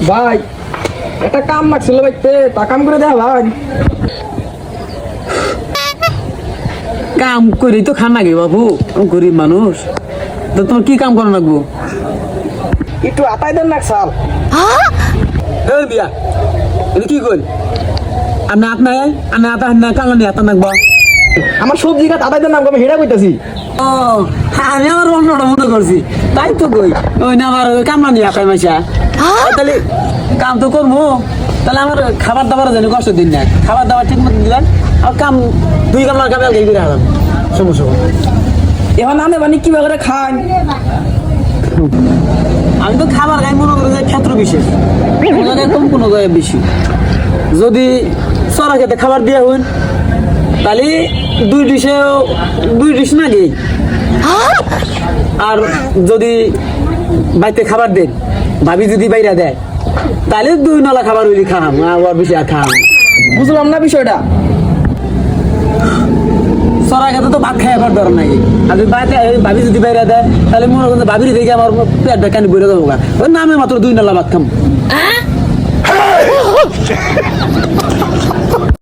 ভাই একটা কাম লাগছিল ভাইতে, তা কাম করে দেয়া ভাই। কাম করি তো খান নাকি বাবু, গরিব মানুষ। তো তোমার কি কাম করা লাগবো? একটু আটাই দেন না স্যার। এই বিয়া এটা কি করি? আমি আপনার আমি আতা না কালানি আতা নাকবো। আমার সবজি গাছ আটাই দেন না, আমি হেরা কইতাছি। ও আমি আমার অন্যটা মনে করছি, তাই তো কই ওই না আমার কামলানি আতাই মাইসা। তাহলে কাম তো করবো, তাহলে আমার খাবার দাবার জানি কষ্ট দিন না, খাবার দাবার ঠিক মতো দিলেন আর কাম দুই কামলার কামে আগে করে আলাম সমস্যা। এখন আনে মানে কিভাবে করে খান? আমি তো খাবার খাই মনে করি যে ক্ষেত্র বিশেষ, কোনো জায়গায় কম কোনো জায়গায় বেশি। যদি চড়া খেতে খাবার দিয়ে হইন তাহলে দুই ডিশ না গেই, আর যদি বাড়িতে খাবার দেন ভাবি যদি বাইরা দেয় তাহলে 2 নলা খাবার হইলে খাম, আবার বেশি আর খাম। বুঝলাম না বিষয়টা। চড়া খেতে তো ভাত খাই আবার দরকার নাকি, আর যদি বাড়িতে ভাবি যদি বাইরা দেয় তাহলে মনে করেন ভাবির দেখে আমার পেটটা কেন বইরে দেবো, ওই নামে মাত্র 2 নলা ভাত খাম।